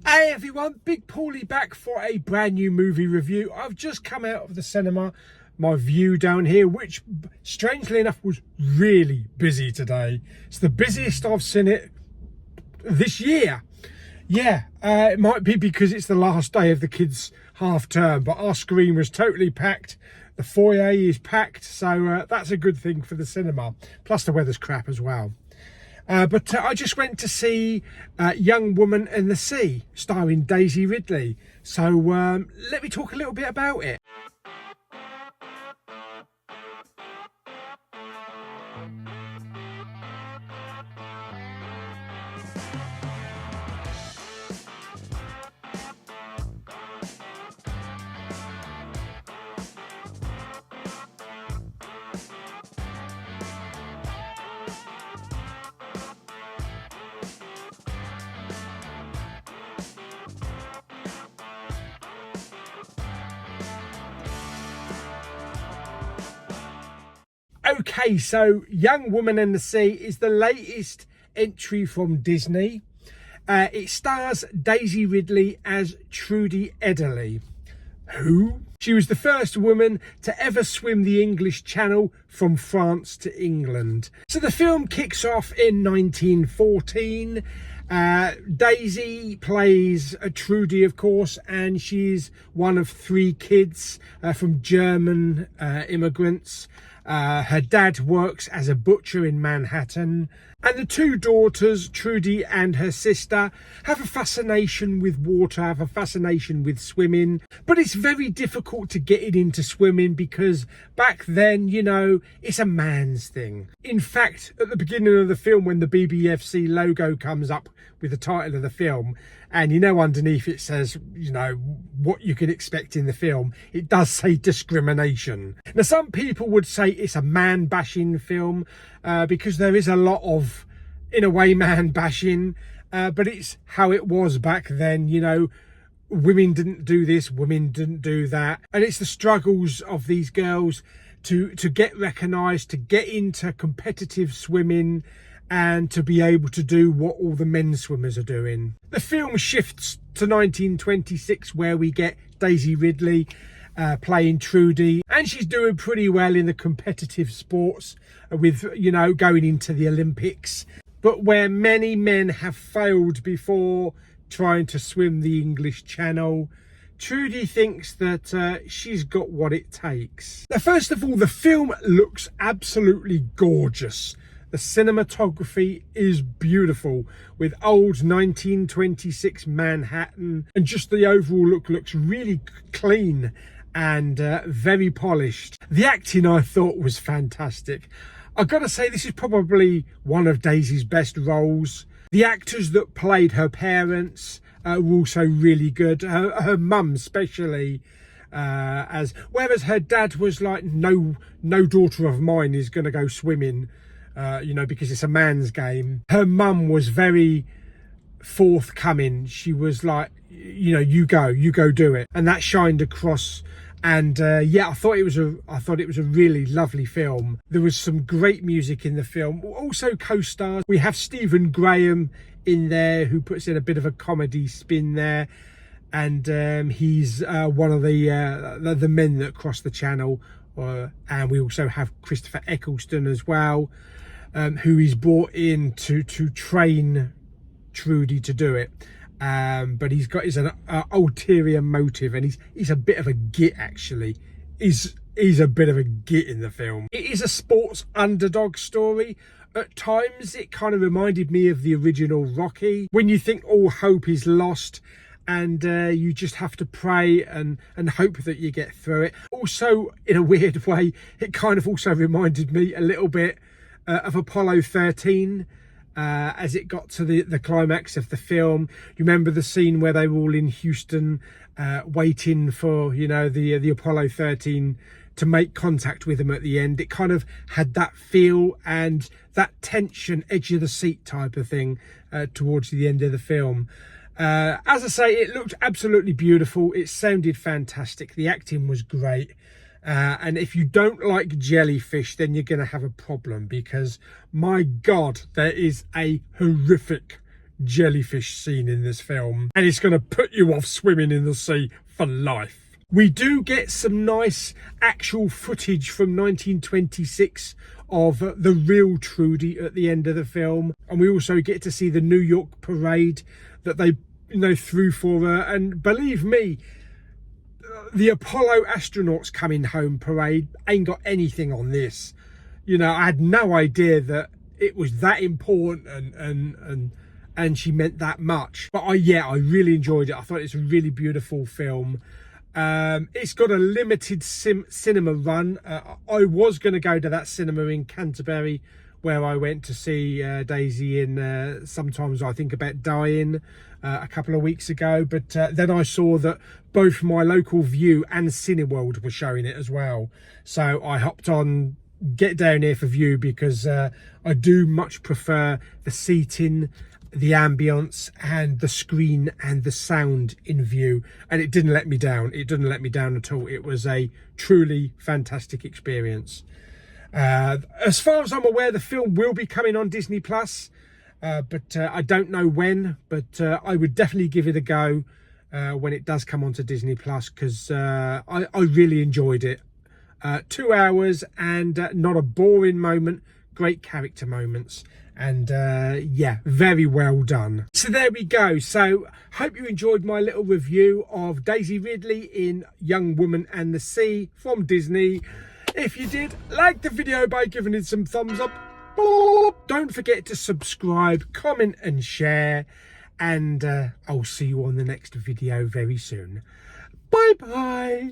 Hey everyone, Big Pauly back for a brand new movie review. I've just come out of the cinema, my view down here, which strangely enough was really busy today. It's the busiest I've seen it this year. Yeah, it might be because it's the last day of the kids' half term, but our screen was totally packed. The foyer is packed, so that's a good thing for the cinema. Plus the weather's crap as well. But I just went to see Young Woman and the Sea, starring Daisy Ridley. So let me talk a little bit about it. Okay, so Young Woman and the Sea is the latest entry from Disney. It stars Daisy Ridley as Trudy Ederle. Who? She was the first woman to ever swim the English Channel from France to England. So the film kicks off in 1914. Daisy plays Trudy, of course, and she's one of three kids from German immigrants. Her dad works as a butcher in Manhattan, and the two daughters, Trudy and her sister, have a fascination with water, have a fascination with swimming, but it's very difficult to get it into swimming because back then, you know, it's a man's thing. In fact, at the beginning of the film, when the BBFC logo comes up with the title of the film, and you know underneath it says, you know, what you can expect in the film, it does say discrimination. Now some people would say it's a man bashing film because there is a lot of, in a way, man bashing, but it's how it was back then. You know, women didn't do this, women didn't do that, and it's the struggles of these girls to get recognised, to get into competitive swimming, and to be able to do what all the men swimmers are doing. The film shifts to 1926, where we get Daisy Ridley playing Trudy, and she's doing pretty well in the competitive sports with, you know, going into the Olympics. But where many men have failed before trying to swim the English Channel, Trudy thinks that she's got what it takes. Now, first of all, the film looks absolutely gorgeous. The cinematography is beautiful, with old 1926 Manhattan, and just the overall look looks really clean and very polished. The acting, I thought, was fantastic. I've got to say, this is probably one of Daisy's best roles. The actors that played her parents were also really good. Her mum especially, whereas her dad was like, no daughter of mine is going to go swimming. You know, because it's a man's game. Her mum was very forthcoming. She was like, you know, you go do it, and that shined across. And yeah, I thought it was a really lovely film. There was some great music in the film. Also co-stars, we have Stephen Graham in there, who puts in a bit of a comedy spin there, and he's one of the men that cross the channel. And we also have Christopher Eccleston as well, who is brought in to train Trudy to do it. But he's got his ulterior motive, and he's a bit of a git, actually. He's a bit of a git in the film. It is a sports underdog story. At times, it kind of reminded me of the original Rocky, when you think all hope is lost, and you just have to pray and hope that you get through it. Also, in a weird way, it kind of also reminded me a little bit of Apollo 13 as it got to the climax of the film. You remember the scene where they were all in Houston waiting for, you know, the Apollo 13 to make contact with them at the end. It kind of had that feel and that tension, edge of the seat type of thing towards the end of the film. As I say, it looked absolutely beautiful. It sounded fantastic. The acting was great. And if you don't like jellyfish, then you're going to have a problem, because my God, there is a horrific jellyfish scene in this film, and it's going to put you off swimming in the sea for life. We do get some nice actual footage from 1926 of the real Trudy at the end of the film, and we also get to see the New York parade that they threw for her. And believe me, the Apollo astronauts coming home parade ain't got anything on this. I had no idea that it was that important and she meant that much. But I really enjoyed it. I thought it's a really beautiful film. It's got a limited cinema run. I was going to go to that cinema in Canterbury where I went to see Daisy in Sometimes I Think About Dying a couple of weeks ago, but then I saw that both my local View and Cineworld were showing it as well, so I hopped on Get Down Here for View, because I do much prefer the seating, the ambience and the screen and the sound in View, and it didn't let me down. It didn't let me down at all. It was a truly fantastic experience. As far as I'm aware, the film will be coming on Disney Plus, but I don't know when, but I would definitely give it a go when it does come onto Disney Plus, because I really enjoyed it. 2 hours and not a boring moment, great character moments, and yeah, very well done. So there we go. So hope you enjoyed my little review of Daisy Ridley in Young Woman and the Sea from Disney. If you did, like the video by giving it some thumbs up. Don't forget to subscribe, comment and share, and I'll see you on the next video very soon. Bye bye.